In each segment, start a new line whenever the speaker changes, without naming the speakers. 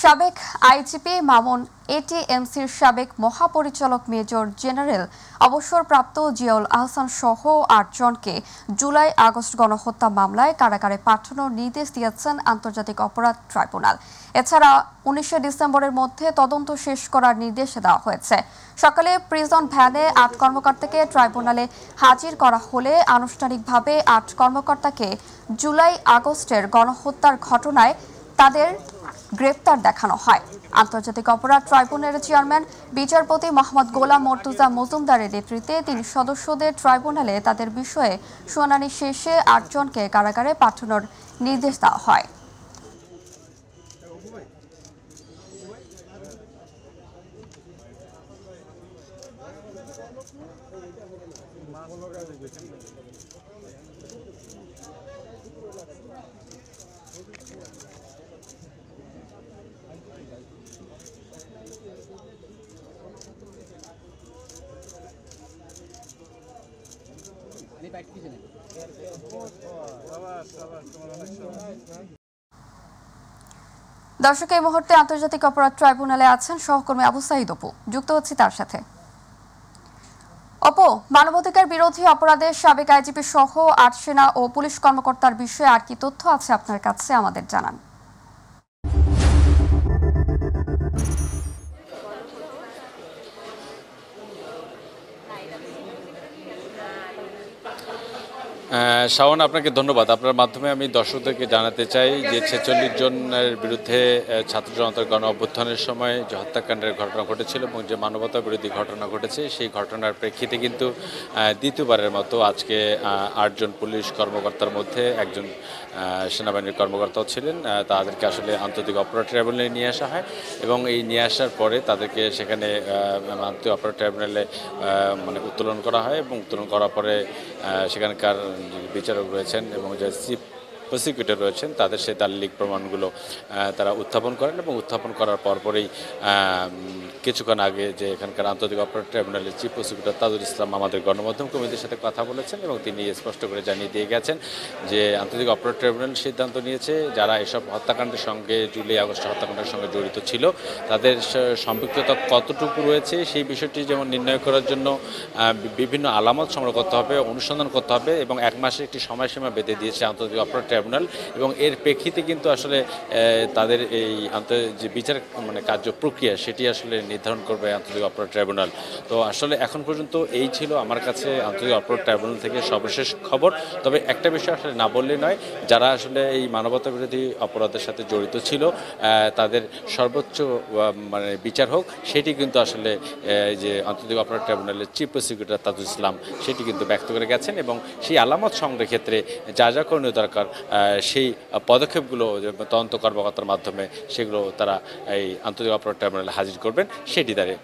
সাবেক আইজিপি মামুন এটিএমসির সাবেক মহাপরিচালক মেজর জেনারেল অবসরপ্রাপ্ত জিয়াউল আহসান সহ ৮ জনকে জুলাই আগস্ট গণহত্যা মামলায় কারাগারে পাঠানোর নির্দেশ দিয়েছেন আন্তর্জাতিক অপরাধ ট্রাইব্যুনাল। এছাড়া ১৯ ডিসেম্বরের মধ্যে তদন্ত শেষ করার নির্দেশ দেওয়া হয়েছে। সকালে প্রিজন ভ্যানে ৮ কর্মকর্তাকে ট্রাইব্যুনালে হাজির করা হলে আনুষ্ঠানিকভাবে ৮ কর্মকর্তাকে জুলাই আগস্টের গণহত্যার ঘটনায় তাদের গ্রেপ্তার দেখানো হয়। আন্তর্জাতিক অপরাধ ট্রাইব্যুনালের চেয়ারম্যান বিচারপতি মোহাম্মদ গোলাম মর্তুজা মজুমদারের নেতৃত্বে ৩ সদস্যদের ট্রাইব্যুনালে তাদের বিষয়ে শুনানি শেষে ৮ জনকে কারাগারে পাঠানোর নির্দেশ দেওয়া হয়। দর্শক, এই মুহূর্তে আন্তর্জাতিক অপরাধ ট্রাইব্যুনালে আছেন সহকর্মী আবু সাঈদ অপু। যুক্ত হচ্ছি তার সাথে। অপু, মানবাধিকার বিরোধী অপরাধের সাবেক আইজিপি সহ ৮ সেনা ও পুলিশ কর্মকর্তার বিষয়ে আর কি তথ্য আছে আপনার কাছে আমাদের জানান।
শাওন, আপনাকে ধন্যবাদ। আপনার মাধ্যমে আমি দর্শকদেরকে জানাতে চাই যে ৪৬ জনের বিরুদ্ধে ছাত্র জনতার গণ অভ্যুত্থানের সময় যে হত্যাকাণ্ডের ঘটনা ঘটেছিল এবং যে মানবতা বিরোধী ঘটনা ঘটেছে, সেই ঘটনার প্রেক্ষিতে কিন্তু দ্বিতীয়বারের মতো আজকে ৮ জন পুলিশ কর্মকর্তার মধ্যে একজন সেনাবাহিনীর কর্মকর্তাও ছিলেন। তাদেরকে আসলে আন্তর্জাতিক অপরাধ ট্রাইব্যুনালে নিয়ে আসা হয় এবং এই নিয়ে আসার পরে তাদেরকে সেখানে আন্তর্জাতিক অপরাধ ট্রাইব্যুনালে উত্তোলন করা হয় এবং উত্তোলন করার পরে সেখানকার বিচারক রয়েছেন এবং যে চিফ প্রসিকিউটর রয়েছেন তাদের সেই দালিলিক প্রমাণগুলো তারা উত্থাপন করেন এবং উত্থাপন করার পরপরই কিছুক্ষণ আগে যে এখানকার আন্তর্জাতিক অপরাধ ট্রাইব্যুনালের চিফ প্রসিকিউটর তাজুল ইসলাম আমাদের গণমাধ্যম কমিটির সাথে কথা বলেছেন এবং তিনি স্পষ্ট করে জানিয়ে দিয়ে গেছেন যে আন্তর্জাতিক অপরাধ ট্রাইব্যুনাল সিদ্ধান্ত নিয়েছে যারা এসব হত্যাকাণ্ডের সঙ্গে জুলাই আগস্ট হত্যাকাণ্ডের সঙ্গে জড়িত ছিল তাদের সম্পৃক্ততা কতটুকু রয়েছে সেই বিষয়টি যেমন নির্ণয় করার জন্য বিভিন্ন আলামত সংগ্রহ করতে হবে, অনুসন্ধান করতে হবে এবং ১ মাসের একটি সময়সীমা বেঁধে দিয়েছে আন্তর্জাতিক অপরাধ ট্রাইব্যুনাল এবং এর প্রেক্ষিতে কিন্তু আসলে তাদের এই যে বিচার কার্য প্রক্রিয়া সেটি আসলে নির্ধারণ করবে আন্তর্জাতিক অপরাধ ট্রাইব্যুনাল। তো আসলে এখন পর্যন্ত এই ছিল আমার কাছে আন্তর্জাতিক অপরাধ ট্রাইব্যুনাল থেকে সর্বশেষ খবর। তবে একটা বিষয় আসলে না বললে নয়, যারা আসলে এই মানবতা বিরোধী অপরাধের সাথে জড়িত ছিল তাদের সর্বোচ্চ বিচার হোক, সেটি কিন্তু আসলে যে আন্তর্জাতিক অপরাধ ট্রাইব্যুনালের চিফ প্রসিকিউটর তাজুল ইসলাম সেটি কিন্তু ব্যক্ত করে গেছেন এবং সেই আলামত সংগ্রহের ক্ষেত্রে যা যা করণীয় দরকার সেই পদক্ষেপগুলো তদন্ত কর্মকর্তার মাধ্যমে সেগুলো তারা এই আন্তর্জাতিক অপরাধ ট্রাইব্যুনালে হাজির করবেন সেটি তারা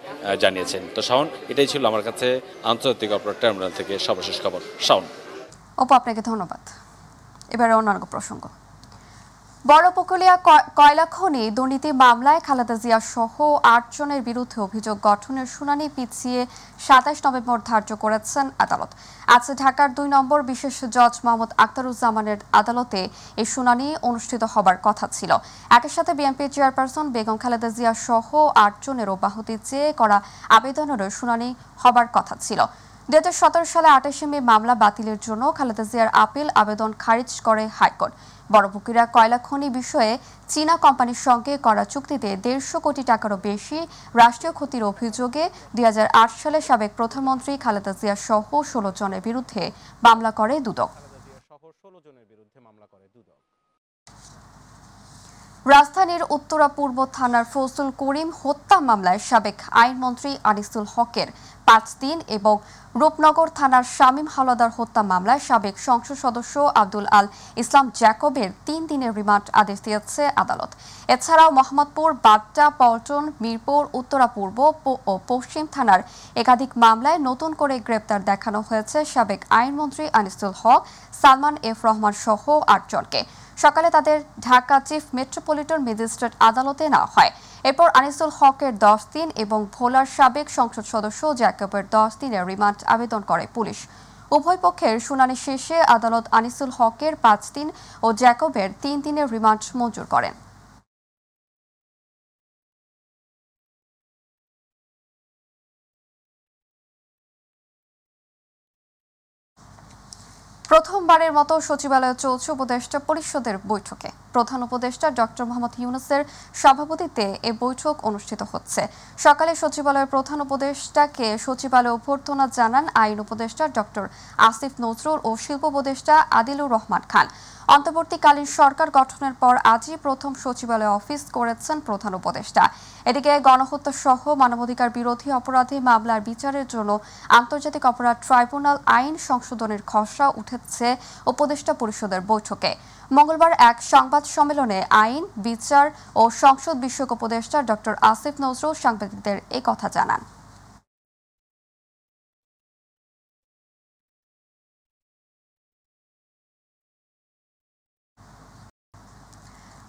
জানিয়েছেন। তো শাওন, এটাই ছিল আমার কাছে আন্তর্জাতিক অপরাধ ট্রাইব্যুনাল থেকে সর্বশেষ খবর। শাওন।
অপু, আপনাকে ধন্যবাদ। এবারে অন্যান্য প্রসঙ্গ। বড়পুকুলিয়া কয়লা খনি দুর্নীতি মামলায় খালেদা জিয়া সহ ৮ জনের বিরুদ্ধে অভিযোগ গঠনের শুনানি পিছিয়ে ২৭ নভেম্বর ধার্য করেছেন আদালত। আজ ঢাকার ২ নম্বর বিশেষ জজ মোহাম্মদ আখতারুজ্জামানের আদালতে এই শুনানি অনুষ্ঠিত হবার কথা ছিল। একই সাথে বিএনপি চেয়ারপারসন বেগম খালেদা জিয়া সহ ৮ জনের অব্যাহতি চেয়ে করা আবেদনেরও শুনানি হবার কথা ছিল। ২০১৭ সালে ২৮ মে মামলা বাতিলের জন্য খালেদা জিয়ার আপিল আবেদন খারিজ করে হাইকোর্ট। বড়পুকুরিয়া কয়লা খনি বিষয়ে চীনা কোম্পানির সঙ্গে করা চুক্তিতে ১৫০ কোটি টাকারও বেশি রাষ্ট্রীয় ক্ষতির অভিযোগে ২০০৮ সালে সাবেক প্রধানমন্ত্রী খালেদা জিয়া সহ ১৬ জনের বিরুদ্ধে মামলা করে দুদক। রাজধানীর উত্তরা পূর্ব থানার ফজলুল করিম হত্যা মামলায় সাবেক আইনমন্ত্রী আনিসুল হকের ৫ দিন এবং রূপনগর থানার শামীম হাওলাদার হত্যা মামলায় সাবেক সংসদ সদস্য আব্দুল আল ইসলাম জ্যাকবের ৩ দিনের রিমান্ড আদেশ দিয়েছে আদালত। এছাড়াও মোহাম্মদপুর, বাড্ডা, পল্টন, মিরপুর, উত্তরা পূর্ব ও পশ্চিম থানার একাধিক মামলায় নতুন করে গ্রেপ্তার দেখানো হয়েছে সাবেক আইনমন্ত্রী আনিসুল হক, সালমান এফ রহমান সহ ৮ জনকে। সকালে তাদের ঢাকা চিফ মেট্রোপলিটন ম্যাজিস্ট্রেট আদালতে নেওয়া হয়। এরপর আনিসুল হকের ১০ দিন এবং ভোলার সাবেক সংসদ সদস্য জ্যাকবের ১০ দিনের রিমান্ড আবেদন করে পুলিশ। উভয় পক্ষের শুনানি শেষে আদালত আনিসুল হকের ৫ দিন ও জ্যাকবের ৩ দিনের রিমান্ড মঞ্জুর করেন। প্রথমবারের মতো সচিবালয়ে চলছে উপদেষ্টা পরিষদের বৈঠকে প্রধান উপদেষ্টা ডক্টর মোহাম্মদ ইউনূসের সভাপতিত্বে এই বৈঠক অনুষ্ঠিত হচ্ছে। সকালে সচিবালয়ের প্রধান উপদেষ্টাকে সচিবালয়ে অভ্যর্থনা জানান আইন উপদেষ্টা ডক্টর আসিফ নজরুল ও শিল্প উপদেষ্টা আদিলুর রহমান খান। অন্তর্বর্তীকালীন সরকার গঠনের পর আজই প্রথম সচিবালয়ে অফিস করেছেন প্রধান উপদেষ্টা। এদিকে গণহত্যা সহ মানবাধিকার বিরোধী অপরাধী মামলার বিচারের জন্য আন্তর্জাতিক অপরাধ ট্রাইব্যুনাল আইন সংশোধনের খসড়া উঠেছে উপদেষ্টা পরিষদের বৈঠকে। মঙ্গলবার এক সংবাদ সম্মেলনে আইন, বিচার ও সংসদ বিষয়ক উপদেষ্টা ডক্টর আসিফ নজরুল সাংবাদিকদের এই কথা জানান।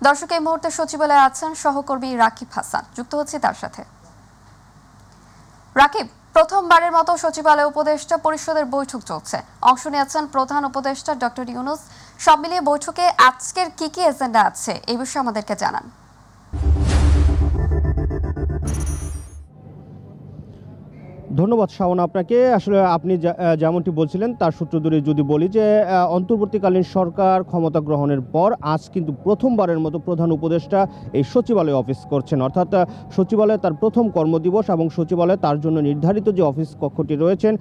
দর্শক, এই মুহূর্তে সচিবালয়ে আছেন সহকর্মী রাকিব হাসান, যুক্ত হচ্ছে তার সাথে। রাকিব, প্রথমবারের মতো সচিবালয় উপদেষ্টা পরিষদের বৈঠক চলছে, অংশ নিয়েছেন প্রধান উপদেষ্টা ডক্টর ইউনূস। সব মিলিয়ে বৈঠকে আজকের কি কি এজেন্ডা আছে এই বিষয়ে আমাদেরকে জানান।
ধন্যবাদ শাওন আপনাকে। আসলে আপনি যেমনটি বলছিলেন তার সূত্র ধরে যদি বলি যে অন্তর্বর্তীকালীন সরকার ক্ষমতা গ্রহণের পর আজ কিন্তু প্রথমবারের মতো প্রধান উপদেষ্টা এই সচিবালয়ে অফিস করছেন, অর্থাৎ সচিবালয়ে তার প্রথম কর্মদিবস এবং সচিবালয়ে তার জন্য নির্ধারিত যে অফিস কক্ষটি রয়েছেন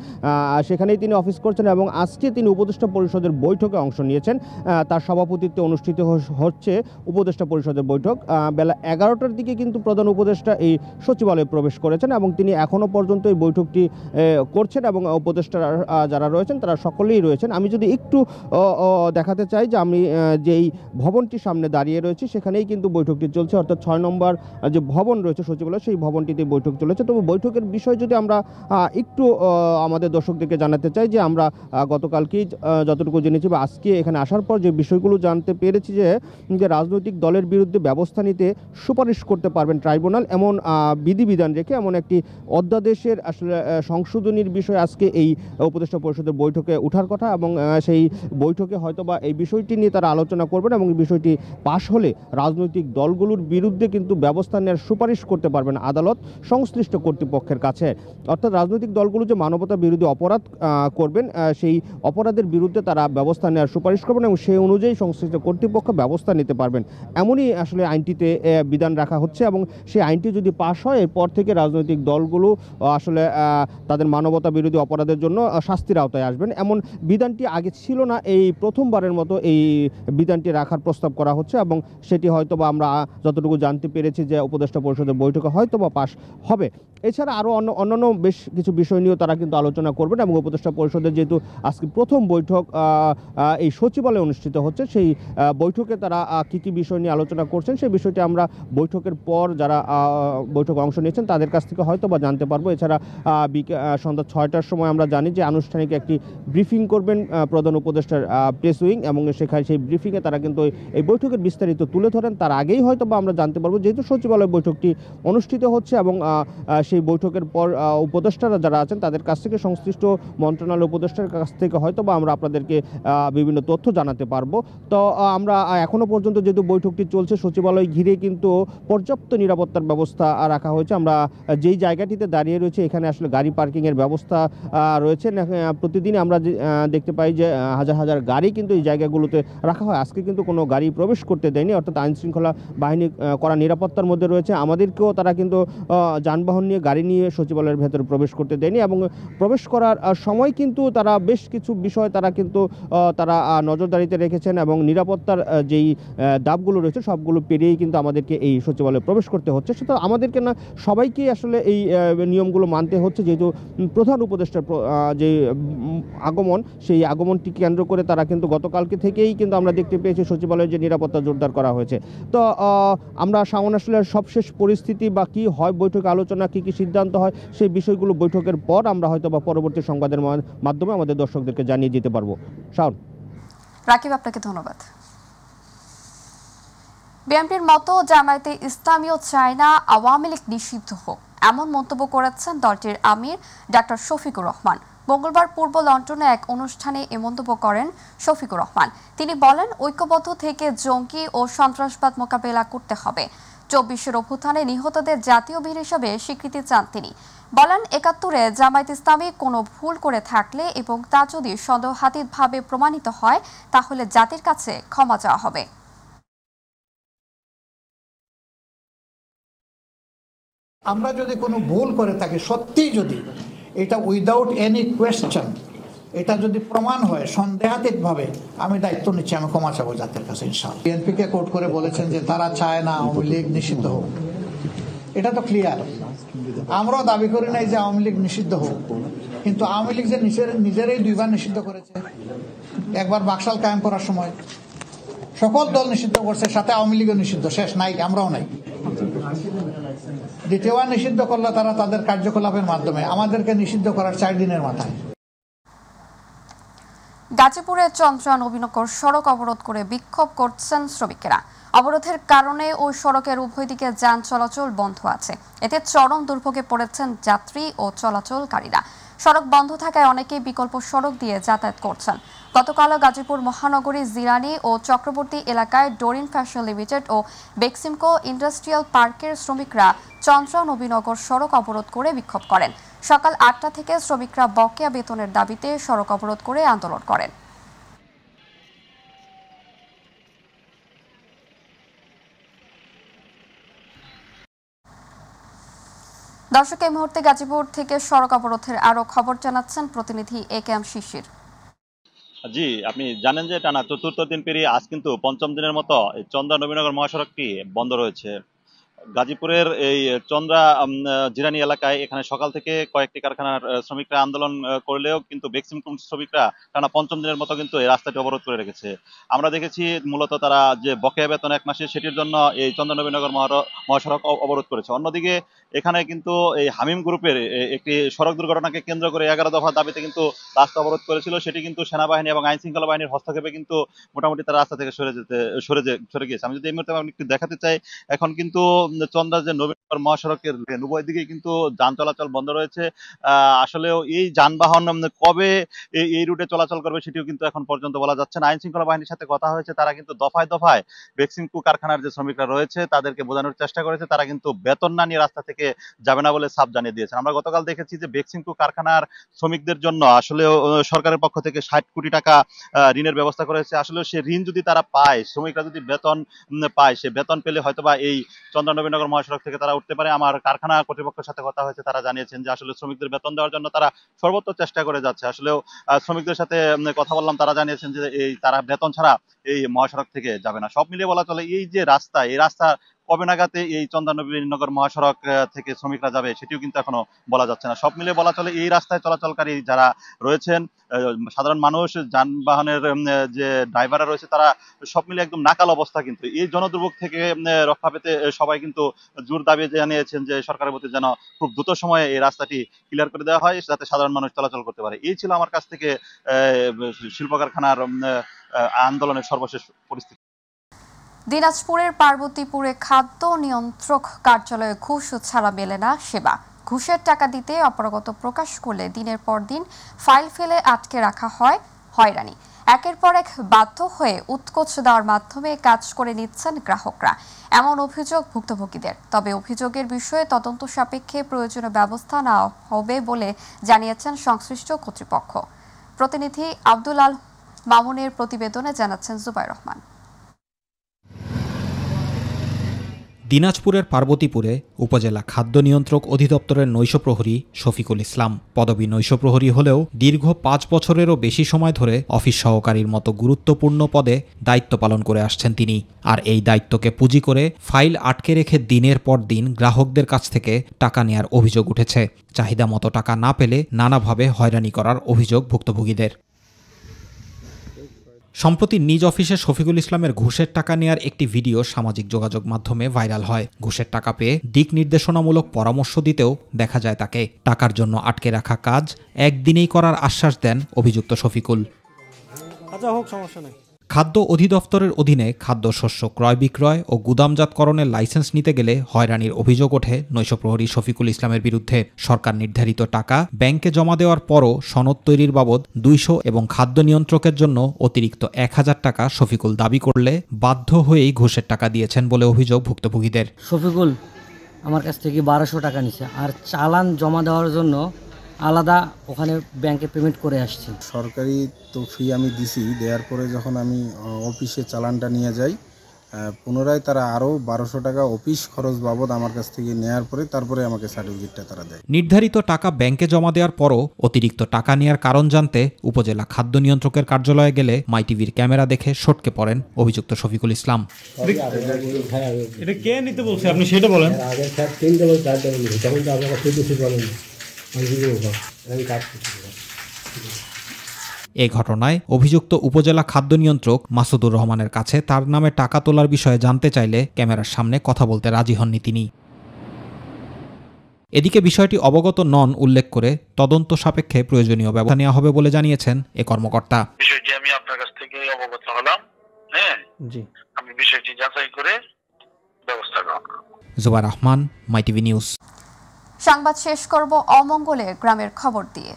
সেখানেই তিনি অফিস করছেন এবং আজকে তিনি উপদেষ্টা পরিষদের বৈঠকে অংশ নিয়েছেন। তার সভাপতিত্বে অনুষ্ঠিত হচ্ছে উপদেষ্টা পরিষদের বৈঠক। বেলা 11টার দিকে কিন্তু প্রধান উপদেষ্টা এই সচিবালয়ে প্রবেশ করেছেন এবং তিনি এখনও পর্যন্ত এই বৈঠকটি করছেন এবং উপদেষ্টা যারা রয়েছেন তারা সকলেই রয়েছেন। আমি যদি একটু দেখাতে চাই যে আমি যেই ভবনটির সামনে দাঁড়িয়ে রয়েছি সেখানেই কিন্তু বৈঠকটি চলছে, অর্থাৎ 6 নম্বর যে ভবন রয়েছে সচিবালয় সেই ভবনটিতে বৈঠক চলেছে। তবে বৈঠকের বিষয় যদি আমরা একটু আমাদের দর্শকদেরকে জানাতে চাই যে আমরা গতকালকেই যতটুকু জেনেছি বা আজকে এখানে আসার পর যে বিষয়গুলো জানতে পেরেছি যে রাজনৈতিক দলের বিরুদ্ধে ব্যবস্থা নিতে সুপারিশ করতে পারবেন ট্রাইব্যুনাল, এমন বিধিবিধান রেখে এমন একটি অধ্যাদেশের আসলে সংশোধনীর বিষয় আজকে এই উপদেষ্টা পরিষদের বৈঠকে ওঠার কথা এবং সেই বৈঠকে হয়তোবা এই বিষয়টি নিয়ে তারা আলোচনা করবেন এবং এই বিষয়টি পাশ হলে রাজনৈতিক দলগুলোর বিরুদ্ধে কিন্তু ব্যবস্থা নেওয়ার সুপারিশ করতে পারবেন আদালত সংশ্লিষ্ট কর্তৃপক্ষের কাছে। অর্থাৎ রাজনৈতিক দলগুলো যে মানবতা বিরোধী অপরাধ করবেন সেই অপরাধের বিরুদ্ধে তারা ব্যবস্থা নেওয়ার সুপারিশ করবেন এবং সেই অনুযায়ী সংশ্লিষ্ট কর্তৃপক্ষ ব্যবস্থা নিতে পারবেন, এমনই আসলে আইনটিতে বিধান রাখা হচ্ছে। এবং সেই আইনটি যদি পাশ হয় এরপর থেকে রাজনৈতিক দলগুলো আসলে তাদের মানবতা বিরোধী অপরাধের জন্য শাস্তির আওতায় আসবেন, এমন বিধানটি আগে ছিল না। এই প্রথমবারের মতো এই বিধানটি রাখার প্রস্তাব করা হচ্ছে এবং সেটি হয়তোবা আমরা যতটুকু জানতে পেরেছি যে উপদেষ্টা পরিষদের বৈঠকে হয়তোবা পাশ হবে। এছাড়া আরও অন্যান্য বেশ কিছু বিষয় নিয়েও তারা কিন্তু আলোচনা করবেন এবং উপদেষ্টা পরিষদের যেহেতু আজকে প্রথম বৈঠক এই সচিবালয়ে অনুষ্ঠিত হচ্ছে সেই বৈঠকে তারা কী কী বিষয় নিয়ে আলোচনা করছেন সেই বিষয়টি আমরা বৈঠকের পর যারা বৈঠকে অংশ নিয়েছেন তাদের কাছ থেকে হয়তোবা জানতে পারবো। এছাড়া সন্ধ্যা 6টার সময় আমরা জানি যে আনুষ্ঠানিক একটি ব্রিফিং করবেন প্রধান উপদেষ্টার প্রেস উইং এবং সেখানে সেই ব্রিফিংয়ে তারা কিন্তু এই বৈঠকের বিস্তারিত তুলে ধরেন। তার আগেই হয়তো বা আমরা জানতে পারবো যেহেতু সচিবালয় বৈঠকটি অনুষ্ঠিত হচ্ছে এবং সেই বৈঠকের পর উপদেষ্টারা যারা আছেন তাদের কাছ থেকে সংশ্লিষ্ট মন্ত্রণালয় উপদেষ্টার কাছ থেকে হয়তো বা আমরা আপনাদেরকে বিভিন্ন তথ্য জানাতে পারবো। তো আমরা এখনও পর্যন্ত যেহেতু বৈঠকটি চলছে সচিবালয় ঘিরে কিন্তু পর্যাপ্ত নিরাপত্তার ব্যবস্থা রাখা হয়েছে। আমরা যেই জায়গাটিতে দাঁড়িয়ে রয়েছে এখানে আসলে গাড়ি পার্কিংয়ের ব্যবস্থা রয়েছে। প্রতিদিন আমরা দেখতে পাই যে হাজার হাজার গাড়ি কিন্তু এই জায়গাগুলোতে রাখা হয়। আজকে কিন্তু কোনো গাড়ি প্রবেশ করতে দেয়নি, অর্থাৎ আইনশৃঙ্খলা বাহিনী করা নিরাপত্তার মধ্যে রয়েছে। আমাদেরকেও তারা কিন্তু যানবাহন নিয়ে গাড়ি নিয়ে সচিবালয়ের ভেতরে প্রবেশ করতে দেয়নি এবং প্রবেশ করার সময় কিন্তু তারা বেশ কিছু বিষয় তারা কিন্তু তারা নজরদারিতে রেখেছেন এবং নিরাপত্তার যেই দাবগুলো রয়েছে সবগুলো পেরিয়েই কিন্তু আমাদেরকে এই সচিবালয়ে প্রবেশ করতে হচ্ছে। সুতরাং আমাদেরকে না সবাইকেই আসলে এই নিয়মগুলো মানতে হচ্ছে, যেহেতু প্রধান উপদেষ্টার যে আগমন সেই আগমনটি কেন্দ্র করে তারা কিন্তু গতকালকে থেকেই কিন্তু আমরা দেখতে পেয়েছি সচিবালয়ের যে নিরাপত্তা জোরদার করা হয়েছে। তো আমরা সামনে আসলে সবশেষ পরিস্থিতি বা কী হয় বৈঠকে আলোচনা কী কী সিদ্ধান্ত হয় সেই বিষয়গুলো বৈঠকের পর আমরা হয়তো বা পরবর্তী সংবাদের মাধ্যমে আমাদের দর্শকদেরকে জানিয়ে দিতে পারবো। শাওন।
রাকিব, আপনাকে ধন্যবাদ। বিএনপির মতো জামায়াতে ইসলামীও চায় না আওয়ামী লীগ নিষিদ্ধ হোক, এমন মন্তব্য করেছেন দলটির আমির ডাক্তার শফিকুর রহমান। মঙ্গলবার পূর্ব লন্ডনে এক অনুষ্ঠানে এ মন্তব্য করেন শফিকুর রহমান। তিনি বলেন, ঐক্যবদ্ধ থেকে জঙ্গি ও সন্ত্রাসবাদ মোকাবেলা করতে হবে। 24-এর অভ্যুত্থানে নিহতদের জাতীয় বীর হিসেবে স্বীকৃতি চান তিনি। বলেন ৭১-এ জামায়াত ইসলামী কোনো ভুল করে থাকলে এবং তা যদি সন্দেহাতীতভাবে প্রমাণিত হয় তাহলে জাতির কাছে ক্ষমা চাওয়া হবে।
আমরা যদি কোনো ভুল করে থাকি, সত্যি যদি এটা উইদাউট এনি কোয়েশ্চেন এটা যদি প্রমাণ হয় সন্দেহাতীতভাবে, আমি দায়িত্ব নিচ্ছি, আমি ক্ষমা চাবো জাতির কাছে ইনশাআল্লাহ। বিএনপিকে কোর্ট করে বলেছেন যে তারা চায় না আওয়ামী লীগ নিষিদ্ধ হোক, এটা তো ক্লিয়ার। আমরাও দাবি করি নাই যে আওয়ামী লীগ নিষিদ্ধ হোক, কিন্তু আওয়ামী লীগ যে নিজেরাই দুইবার নিষিদ্ধ করেছে, একবার বাকশাল কায়েম করার সময় সকল দল নিষিদ্ধ করছে, সাথে আওয়ামী লীগও নিষিদ্ধ, শেষ নাই, আমরাও নাই। দ্বিতীয়বার নিষিদ্ধ করলো তারা তাদের কার্যকলাপের মাধ্যমে, আমাদেরকে নিষিদ্ধ করার 4 দিনের মাথায়।
গাজীপুরে চন্দ্রা নবীনগর সড়ক অবরোধ করে বিক্ষোভ করছেন শ্রমিকেরা। অবরোধের কারণে ওই সড়কের উভয় দিকে যান চলাচল বন্ধ আছে। এতে চরম দুর্ভোগে পড়েছেন যাত্রী ও চলাচলকারীরা। সড়ক বন্ধ থাকায় অনেকেই বিকল্প সড়ক দিয়ে যাতায়াত করছেন। গতকালও গাজীপুর মহানগরী জিরানী ও চক্রবর্তী এলাকায় ডোরিন ফ্যাশন লিমিটেড ও বেক্সিমকো ইন্ডাস্ট্রিয়াল পার্কের শ্রমিকরা চন্দ্রা নবীনগর সড়ক অবরোধ করে বিক্ষোভ করেন। সকাল ৮টা থেকে শ্রমিকরা বকেয়া বেতনের দাবিতে সড়ক অবরোধ করে আন্দোলন করেন। দর্শক, এই মুহূর্তে গাজীপুর থেকে সড়ক অবরোধের আরো খবর জানাচ্ছেন প্রতিনিধি একেএম শিশির।
জি, আপনি জানেন যে টানা ৪র্থ দিন পেরিয়ে আজ কিন্তু ৫ম দিনের মতো চন্দ্রা নবীনগর মহাসড়কটি বন্ধ রয়েছে। গাজীপুরের এই চন্দ্রা জিরানী এলাকায় এখানে সকাল থেকে কয়েকটি কারখানার শ্রমিকরা আন্দোলন করলেও কিন্তু বেক্সিমকো শ্রমিকরা টানা ৫ম দিনের মতো কিন্তু এই রাস্তাটি অবরোধ করে রেখেছে। আমরা দেখেছি মূলত তারা যে বকেয়া বেতন ১ মাসের, সেটির জন্য এই চন্দ্রা নবীনগর মহাসড়ক অবরোধ করেছে। অন্যদিকে এখানে কিন্তু এই হামিম গ্রুপের একটি সড়ক দুর্ঘটনাকে কেন্দ্র করে ১১ দফা দাবিতে কিন্তু রাস্তা অবরোধ করেছিল। সেটি কিন্তু সেনাবাহিনী এবং আইন শৃঙ্খলা বাহিনীর হস্তক্ষেপে কিন্তু মোটামুটি তারা রাস্তা থেকে সরে গিয়েছে। আমি যদি এই মুহূর্তে একটু দেখাতে চাই, এখন কিন্তু চন্দ্রা যে নবীনগর মহাসড়কের উভয় দিকে কিন্তু যান চলাচল বন্ধ রয়েছে। আসলেও এই যানবাহন কবে এই রুটে চলাচল করবে সেটিও কিন্তু এখন পর্যন্ত বলা যাচ্ছে না। আইন শৃঙ্খলা বাহিনীর সাথে কথা হয়েছে, তারা কিন্তু দফায় দফায় বেক্সিমকো কারখানার যে শ্রমিকরা রয়েছে তাদেরকে বোঝানোর চেষ্টা করেছে, তারা কিন্তু বেতন না নিয়ে রাস্তা থেকে যাবে না বলে সাফ জানিয়ে দিয়েছেন। আমরা গতকাল দেখেছি যে বেক্সিমকো কারখানার শ্রমিকদের জন্য আসলে সরকারের পক্ষ থেকে ৬০ কোটি টাকা ঋণের ব্যবস্থা করেছে। আসলে সে ঋণ যদি তারা পায়, শ্রমিকরা যদি বেতন পায়, সে বেতন পেলে হয়তোবা এই চন্দ্রা নবীনগর মহাসড়ক থেকে তারা উঠতে পারে। আমার কারখানা কর্তৃপক্ষের সাথে কথা হয়েছে, তারা জানিয়েছেন যে আসলে শ্রমিকদের বেতন দেওয়ার জন্য তারা সর্বোচ্চ চেষ্টা করে যাচ্ছে। আসলেও শ্রমিকদের সাথে কথা বললাম, তারা জানিয়েছেন যে তারা বেতন ছাড়া এই মহাসড়ক থেকে যাবে না। সব মিলিয়ে বলা চলে এই যে রাস্তা, এই রাস্তা কবে নাগাদ এই চন্দ্রা নবীনগর মহাসড়ক থেকে শ্রমিকরা যাবে সেটিও কিন্তু এখনো বলা যাচ্ছে না। সব মিলিয়ে বলা চলে এই রাস্তায় চলাচলকারী যারা রয়েছেন, সাধারণ মানুষ, যানবাহনের যে ড্রাইভাররা রয়েছে, তারা সব মিলে একদম নাকাল অবস্থা। কিন্তু এই জনদুর্ভোগ থেকে রক্ষা পেতে সবাই কিন্তু জোর দাবি জানিয়েছেন যে সরকারের প্রতি যেন খুব দ্রুত সময়ে এই রাস্তাটি ক্লিয়ার করে দেওয়া হয়, যাতে সাধারণ মানুষ চলাচল করতে পারে। এই ছিল আমার কাছ থেকে শিল্প কারখানার আন্দোলনের সর্বশেষ পরিস্থিতি।
দিনাজপুরের পার্বতীপুরে খাদ্য নিয়ন্ত্রক কার্যালয়ে ঘুষ ছাড়া মেলে না সেবা। ঘুষের টাকা দিতে অপারগতা প্রকাশ করলে দিনের পর দিন ফাইল ফেলে আটকে রাখা হয় হয়রানি। একের পর এক বাধ্য হয়ে উৎকোচ দেওয়ার মাধ্যমে কাজ করে নিচ্ছেন গ্রাহকরা, এমন অভিযোগ ভুক্তভোগীদের। তবে অভিযোগের বিষয়ে তদন্ত সাপেক্ষে প্রয়োজনীয় ব্যবস্থা নেওয়া হবে বলে জানিয়েছেন সংশ্লিষ্ট কর্তৃপক্ষ। প্রতিনিধি আব্দুল আল মামুনের প্রতিবেদনে জানাচ্ছেন জুবাইর রহমান।
দিনাজপুরের পার্বতীপুরে উপজেলা খাদ্য নিয়ন্ত্রক অধিদপ্তরের নৈশ প্রহরী শফিকুল ইসলাম। পদবী নৈশ প্রহরী হলেও দীর্ঘ ৫ বছরেরও বেশি সময় ধরে অফিস সহকারীর মতো গুরুত্বপূর্ণ পদে দায়িত্ব পালন করে আসছেন তিনি। আর এই দায়িত্বকে পুঁজি করে ফাইল আটকে রেখে দিনের পর দিন গ্রাহকদের কাছ থেকে টাকা নেয়ার অভিযোগ উঠেছে। চাহিদা মতো টাকা না পেলে নানাভাবে হয়রানি করার অভিযোগ ভুক্তভোগীদের। সম্প্রতি নিজ অফিসে শফিকুল ইসলামের ঘুষের টাকা নেয়ার একটি ভিডিও সামাজিক যোগাযোগ মাধ্যমে ভাইরাল হয়। ঘুষের টাকা পেয়ে দিক নির্দেশনামূলক পরামর্শ দিতেও দেখা যায় তাকে। টাকার জন্য আটকে রাখা কাজ একদিনেই করার আশ্বাস দেন অভিযুক্ত শফিকুল।
আচ্ছা, হোক, সমস্যা নেই।
খাদ্য অধিদপ্তরের অধীনে খাদ্যশস্য ক্রয় বিক্রয় ও গুদামজাতকরণের লাইসেন্স নিতে গেলে হয়রানির অভিযোগ ওঠে নৈশপ্রহরী শফিকুল ইসলামের বিরুদ্ধে। সরকার নির্ধারিত টাকা ব্যাংকে জমা দেওয়ার পরও সনদ তৈরির বাবদ ২০০ এবং খাদ্য নিয়ন্ত্রকের জন্য অতিরিক্ত ১,০০০ টাকা শফিকুল দাবি করলে বাধ্য হয়েই ঘুষের টাকা দিয়েছেন বলে অভিযোগ ভুক্তভোগীদের।
শফিকুল
আমার কাছ থেকে 1200 টাকা নিছে, আর চালান জমা দেওয়ার জন্য আলাদা ওখানে ব্যাংকে পেমেন্ট করে আসছি।
সরকারি তো ফি আমি দিছি, দেওয়ার পরে যখন আমি অফিসে চালানটা নিয়ে যাই, পুনরায় তারা আরও 1200 টাকা অফিস খরচ বাবদ আমার কাছ থেকে নেওয়ার পরে তারপরে আমাকে সার্টিফিকেটটা তারা দেয়।
নির্ধারিত টাকা ব্যাংকে জমা দেওয়ার পরও অতিরিক্ত টাকা নেওয়ার কারণ জানতে উপজেলা খাদ্য নিয়ন্ত্রকের কার্যালয়ে গেলে মাইটিভির ক্যামেরা দেখে সটকে পড়েন অভিযুক্ত শফিকুল ইসলাম।
এটা কে নিতে বলছে আপনি সেটা বলেন।
এ ঘটনায় অভিযুক্ত উপজেলা খাদ্য নিয়ন্ত্রক মাসুদুর রহমানের কাছে তার নামে টাকা তোলার বিষয়ে জানতে চাইলে ক্যামেরার সামনে কথা বলতে রাজি হননি তিনি। এদিকে বিষয়টি অবগত নন উল্লেখ করে তদন্ত সাপেক্ষে প্রয়োজনীয় ব্যবস্থা নেওয়া হবে বলে জানিয়েছেন এ কর্মকর্তা।
বিষয়টি আমি আপনার কাছ থেকে অবগত হলাম, হ্যাঁ, জি, আমি বিষয়টি যাচাই করে ব্যবস্থা গ্রহণ করব।
Zubair Rahman, My TV news.
সংবাদ শেষ করব অমঙ্গলে গ্রামের খবর দিয়ে।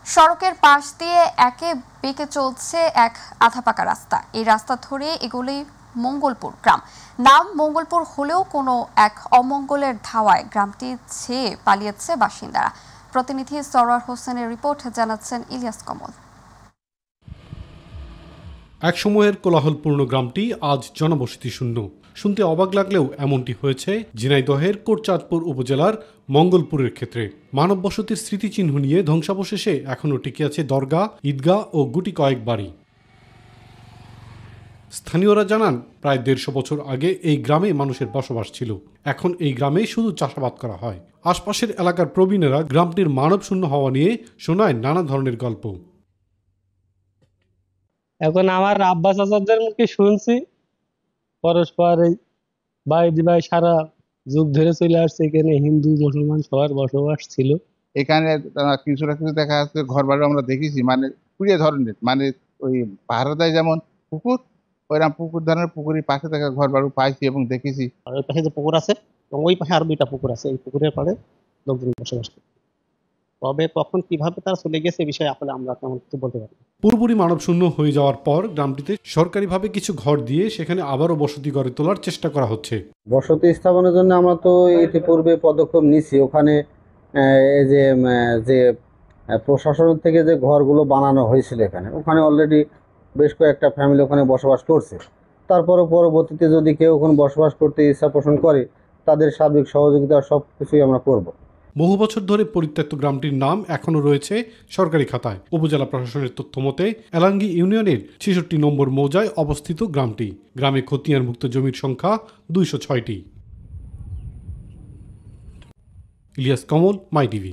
সড়কের পাশ দিয়ে একে বেঁকে চলছে এক আধা পাকা রাস্তা। এই রাস্তা ধরে এগুলি মঙ্গলপুর গ্রাম। নাম মঙ্গলপুর হলেও কোনো এক অমঙ্গলের ধাওয়ায় গ্রামটি ছেয়ে পালিয়েছে বাসিন্দারা। প্রতিনিধি সরওয়ার হোসেনের রিপোর্ট, জানাচ্ছেন ইলিয়াস কমল।
একসময়ের কোলাহলপূর্ণ গ্রামটি আজ জনবসতি শূন্য। শুনতে অবাক লাগলেও এমনটি হয়েছে ঝিনাইদহের কোটচাঁদপুর উপজেলার মঙ্গলপুরের ক্ষেত্রে। মানব বসতির স্মৃতিচিহ্ন নিয়ে ধ্বংসাবশেষে এখনও টিকে আছে দরগা, ঈদগাহ ও গুটি কয়েক বাড়ি। স্থানীয়রা জানান, প্রায় 150 বছর আগে এই গ্রামে মানুষের বসবাস ছিল। এখন এই গ্রামে শুধু চাষাবাদ করা হয়। আশপাশের এলাকার প্রবীণেরা গ্রামটির মানবশূন্য হওয়া নিয়ে শোনায় নানা ধরনের গল্প।
এখন আমার আব্বা চাচাদের মুখে শুনছি পরস্পর ভাই ভাই সারা যুগ ধরে চলে আসছে। এখানে হিন্দু মুসলমান সবার বসবাস ছিল।
এখানে কিছু না কিছু দেখা যাচ্ছে ঘর বাড়ি আমরা দেখেছি, মানে পুড়িয়ে ধরনের, মানে ওই ভারতায় যেমন পুকুর, ওইরকম পুকুর ধরনের পুকুরের পাশে থাকা ঘর বাড়ি পাইছি এবং দেখেছি।
আর ওই পাশে যে পুকুর আছে এবং ওই পাশে আরো 2টা পুকুর আছে, এই পুকুরের পাড়ে লোকজন বসবাস করে। তবে তখন কিভাবে তারা চলে গেছে এই বিষয়ে আসলে আমরা তেমন কিছু বলতে পারি না।
পুরোপুরি মানবশূন্য হয়ে যাওয়ার পর গ্রামটিতে সরকারিভাবে কিছু ঘর দিয়ে সেখানে আবারও বসতি গড়ে তোলার চেষ্টা করা হচ্ছে।
বসতি স্থাপনের জন্য আমরা তো ইতিপূর্বে পদক্ষেপ নিছি। ওখানে এই যে প্রশাসনের থেকে যে ঘরগুলো বানানো হয়েছিল ওখানে অলরেডি বেশ কয়েকটা ফ্যামিলি ওখানে বসবাস করছে। তারপরে পরবর্তীতে যদি কেউ ওখানে বসবাস করতে ইচ্ছা পোষণ করে, তাদের সার্বিক সহযোগিতা সব কিছুই আমরা করব।
বহু বছর ধরে পরিত্যক্ত গ্রামটির নাম এখনও রয়েছে সরকারি খাতায়। উপজেলা প্রশাসনের তথ্য মতে এলাঙ্গি ইউনিয়নের 66 নম্বর মৌজায় অবস্থিত গ্রামটি। গ্রামে খতিয়ানভুক্ত জমির সংখ্যা 206টি। ইলিয়াস কমল, মাইটিভি।